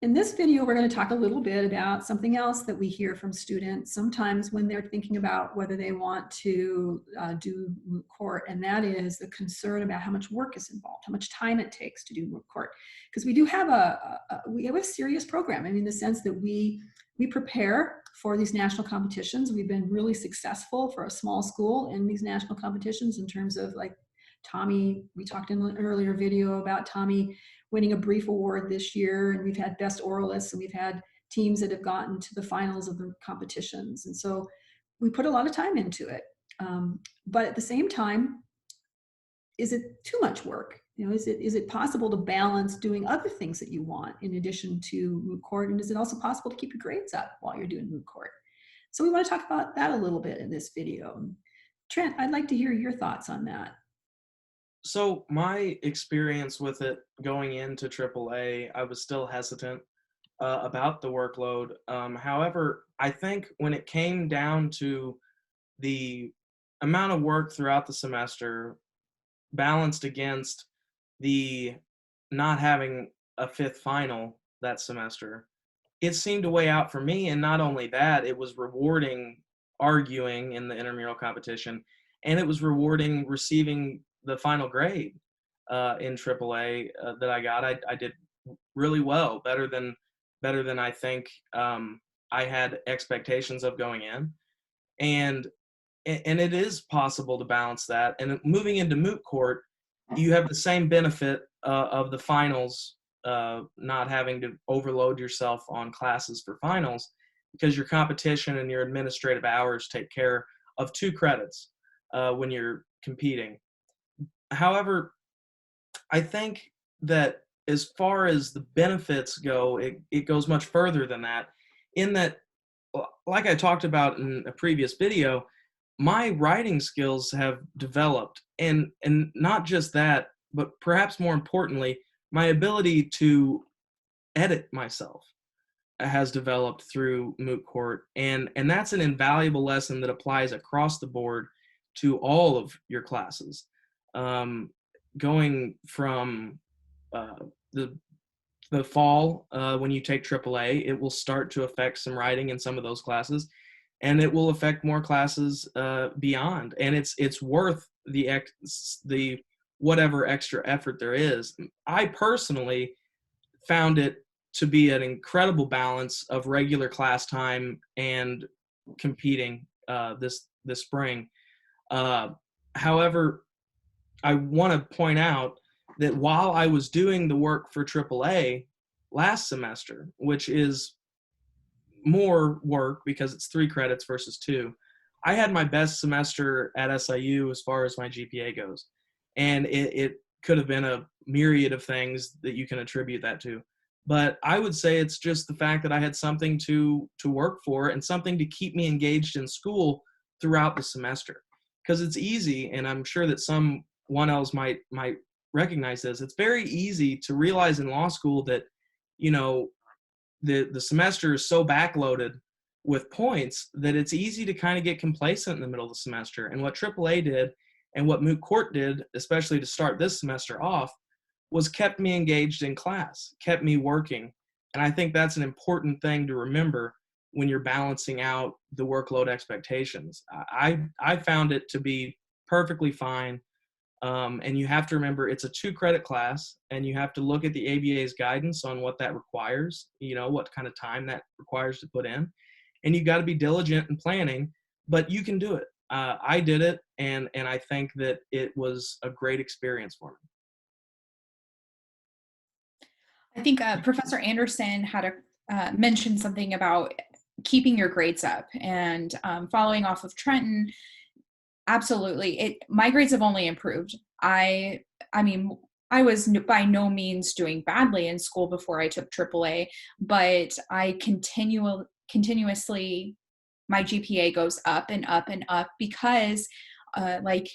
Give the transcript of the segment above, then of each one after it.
In this video, we're going to talk a little bit about something else that we hear from students sometimes when they're thinking about whether they want to do moot court, and that is the concern about how much work is involved, how much time it takes to do moot court. Because we do have a serious program. I mean, in the sense that we prepare for these national competitions. We've been really successful for a small school in these national competitions in terms of, like, Tommy, we talked in an earlier video about Tommy winning a brief award this year, and we've had best oralists, and we've had teams that have gotten to the finals of the competitions. And so we put a lot of time into it. But at the same time, is it too much work? You know, is it possible to balance doing other things that you want in addition to moot court? And is it also possible to keep your grades up while you're doing moot court? So we want to talk about that a little bit in this video. Trent, I'd like to hear your thoughts on that. So my experience with it going into AAA, I was still hesitant about the workload. However, I think when it came down to the amount of work throughout the semester balanced against the not having a fifth final that semester, it seemed to weigh out for me. And not only that, it was rewarding arguing in the intramural competition, and it was rewarding receiving the final grade in AAA that I got. I did really well, better than I think I had expectations of going in, and it is possible to balance that. And moving into moot court, you have the same benefit of the finals, not having to overload yourself on classes for finals, because your competition and your administrative hours take care of 2 credits when you're competing. However, I think that as far as the benefits go, it goes much further than that, in that, like I talked about in a previous video, my writing skills have developed, and not just that, but perhaps more importantly, my ability to edit myself has developed through moot court, and that's an invaluable lesson that applies across the board to all of your classes. Going from the fall, when you take AAA, it will start to affect some writing in some of those classes, and it will affect more classes beyond. And it's worth the whatever extra effort there is. I personally found it to be an incredible balance of regular class time and competing this spring. However, I want to point out that while I was doing the work for AAA last semester, which is more work because it's 3 credits versus 2, I had my best semester at SIU as far as my GPA goes. And it could have been a myriad of things that you can attribute that to. But I would say it's just the fact that I had something to work for and something to keep me engaged in school throughout the semester. Because it's easy, and I'm sure that someone else might recognize this, it's very easy to realize in law school that, you know, the semester is so backloaded with points that it's easy to kind of get complacent in the middle of the semester. And what AAA did, and what moot court did, especially to start this semester off, was kept me engaged in class, kept me working. And I think that's an important thing to remember when you're balancing out the workload expectations. I found it to be perfectly fine. And you have to remember it's a 2-credit class, and you have to look at the ABA's guidance on what that requires, you know, what kind of time that requires to put in. And you got to be diligent in planning, but you can do it. I did it, and I think that it was a great experience for me. I think Professor Anderson had mentioned something about keeping your grades up, and following off of Trenton, absolutely. My grades have only improved. I mean, I was by no means doing badly in school before I took AAA, but I continuously, my GPA goes up and up and up because, like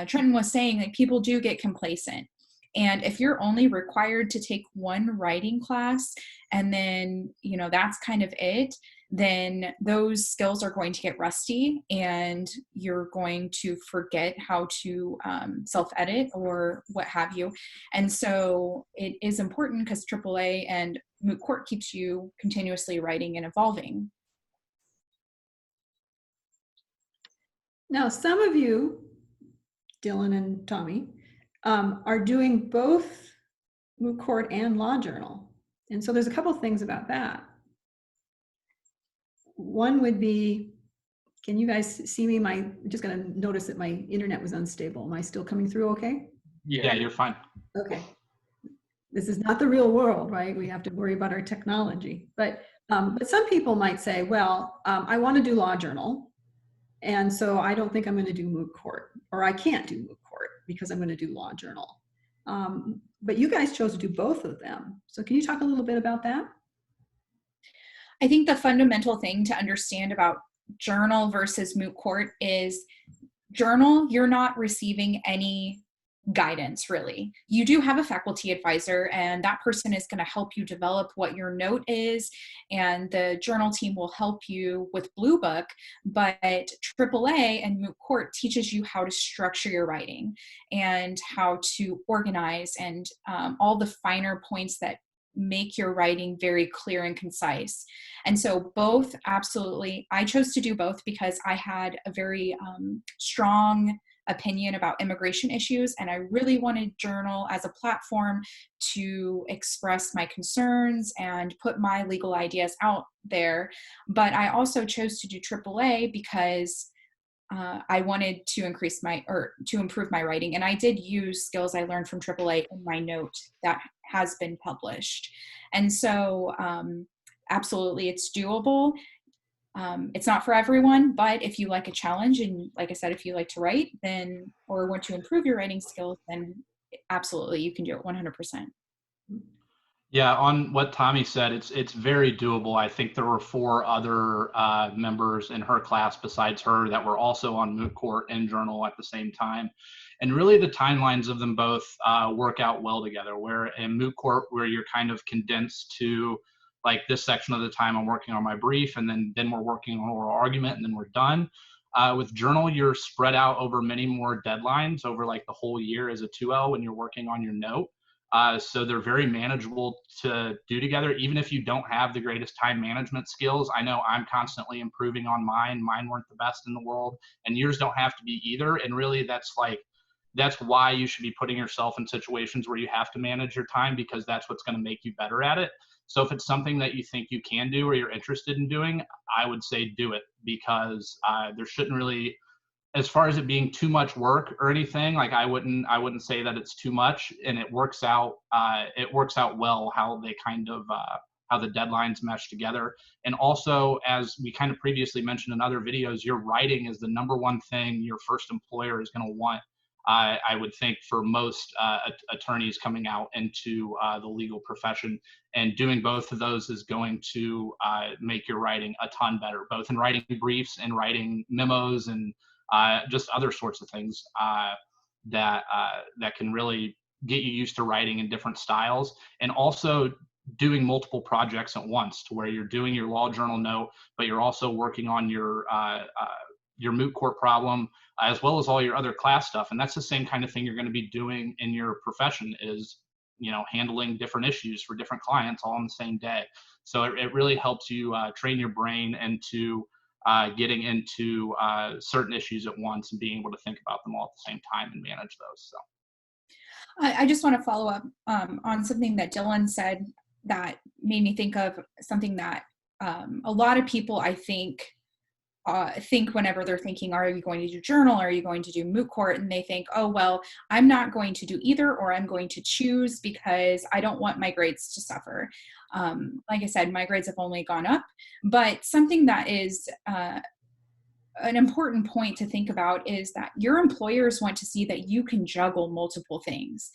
Trenton was saying, like, people do get complacent. And if you're only required to take 1 writing class and then, you know, that's kind of it, then those skills are going to get rusty and you're going to forget how to self-edit or what have you. And so it is important because AAA and Moot Court keeps you continuously writing and evolving. Now, some of you, Dylan and Tommy, are doing both Moot Court and Law Journal. And so there's a couple of things about that. One would be, can you guys see me? I'm just going to notice that my internet was unstable. Am I still coming through okay? Yeah, you're fine. Okay. This is not the real world, right? We have to worry about our technology. But some people might say, well, I want to do Law Journal, and so I don't think I'm going to do Moot Court, or I can't do Moot Court because I'm going to do Law Journal. But you guys chose to do both of them. So can you talk a little bit about that? I think the fundamental thing to understand about journal versus Moot Court is journal, you're not receiving any guidance really. You do have a faculty advisor, and that person is going to help you develop what your note is, and the journal team will help you with Blue Book. But AAA and Moot Court teaches you how to structure your writing and how to organize and all the finer points that make your writing very clear and concise. And so both, absolutely. I chose to do both because I had a very strong opinion about immigration issues, and I really wanted journal as a platform to express my concerns and put my legal ideas out there. But I also chose to do AAA because I wanted to improve my writing, and I did use skills I learned from AAA in my note that has been published. And so absolutely, it's doable. It's not for everyone, but if you like a challenge, and like I said, if you like to write, then, or want to improve your writing skills, then absolutely you can do it 100%. Yeah, on what Tommy said, it's very doable. I think there were 4 other members in her class besides her that were also on Moot Court and Journal at the same time. And really the timelines of them both work out well together, where in Moot Court, where you're kind of condensed to like this section of the time I'm working on my brief, and then we're working on oral argument, and then we're done. With Journal, you're spread out over many more deadlines over like the whole year as a 2L when you're working on your note. So they're very manageable to do together, even if you don't have the greatest time management skills. I know I'm constantly improving on mine. Mine weren't the best in the world, and yours don't have to be either. And really that's why you should be putting yourself in situations where you have to manage your time, because that's what's going to make you better at it. So if it's something that you think you can do or you're interested in doing, I would say do it, because there shouldn't really, as far as it being too much work or anything, like I wouldn't say that it's too much, and it works out well how they kind of how the deadlines mesh together. And also, as we kind of previously mentioned in other videos, your writing is the number one thing your first employer is going to want. I would think for most attorneys coming out into the legal profession, and doing both of those is going to make your writing a ton better, both in writing briefs and writing memos and just other sorts of things that can really get you used to writing in different styles. And also doing multiple projects at once, to where you're doing your Law Journal note, but you're also working on your Moot Court problem, as well as all your other class stuff. And that's the same kind of thing you're going to be doing in your profession, is, you know, handling different issues for different clients all on the same day. So it really helps you train your brain into getting into certain issues at once and being able to think about them all at the same time and manage those. So I just want to follow up on something that Dylan said that made me think of something that a lot of people, I think whenever they're thinking, are you going to do journal? Are you going to do Moot Court? And they think, oh, well, I'm not going to do either, or I'm going to choose because I don't want my grades to suffer. Like I said, my grades have only gone up, but something that is an important point to think about is that your employers want to see that you can juggle multiple things.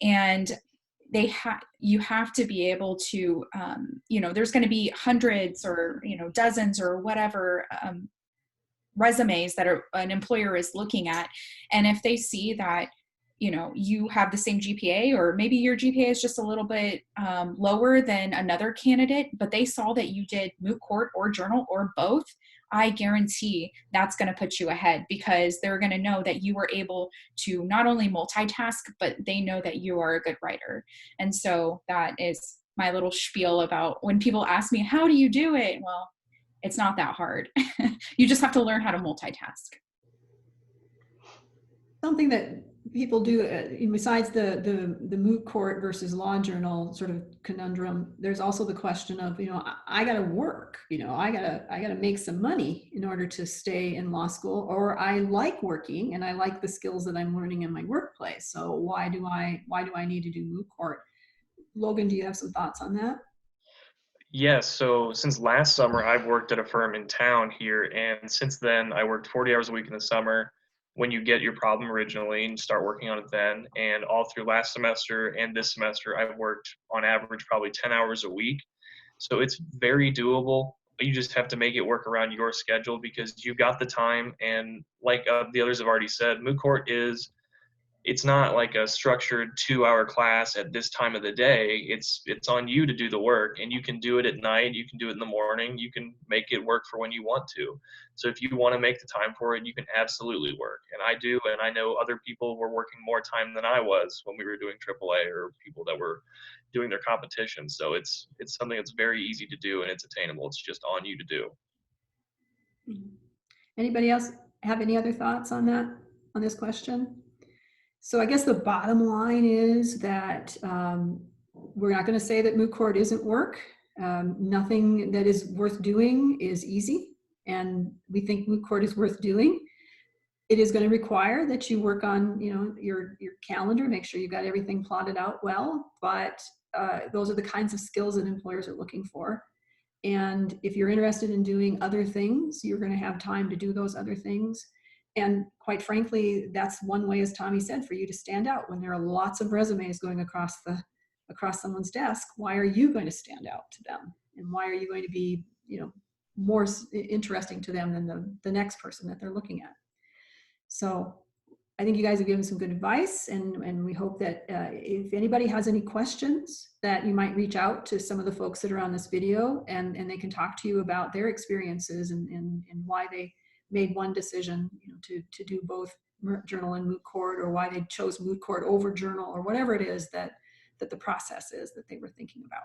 And you have to be able to, there's going to be hundreds or, dozens or whatever resumes that an employer is looking at. And if they see that you have the same GPA, or maybe your GPA is just a little bit lower than another candidate, but they saw that you did moot court or journal or both, I guarantee that's going to put you ahead, because they're going to know that you were able to not only multitask, but they know that you are a good writer. And so that is my little spiel about when people ask me, how do you do it? Well, it's not that hard. You just have to learn how to multitask. Something that people do, besides the moot court versus law journal sort of conundrum, there's also the question of, I got to work, I got to make some money in order to stay in law school, or I like working and I like the skills that I'm learning in my workplace. So why do I need to do moot court? Logan, do you have some thoughts on that? Yes, so since last summer, I've worked at a firm in town here, and since then, I worked 40 hours a week in the summer when you get your problem originally and start working on it then. And all through last semester and this semester, I've worked on average probably 10 hours a week. So it's very doable. You just have to make it work around your schedule because you've got the time. And like the others have already said, moot court it's not like a structured 2-hour class at this time of the day. It's on you to do the work, and you can do it at night, you can do it in the morning, you can make it work for when you want to. So if you want to make the time for it, you can absolutely work. And I do, and I know other people were working more time than I was when we were doing AAA, or people that were doing their competition. So it's something that's very easy to do and it's attainable. It's just on you to do. Anybody else have any other thoughts on that, on this question? So I guess the bottom line is that we're not going to say that moot court isn't work. Nothing that is worth doing is easy, and we think moot court is worth doing. It is going to require that you work on, your calendar, make sure you've got everything plotted out well. But those are the kinds of skills that employers are looking for. And if you're interested in doing other things, you're going to have time to do those other things. And quite frankly, that's one way, as Tommy said, for you to stand out. When there are lots of resumes going across someone's desk, why are you going to stand out to them? And why are you going to be, more interesting to them than the next person that they're looking at? So I think you guys have given some good advice, and we hope that if anybody has any questions, that you might reach out to some of the folks that are on this video, and they can talk to you about their experiences and why they made one decision, to do both journal and moot court, or why they chose moot court over journal, or whatever it is that the process is that they were thinking about.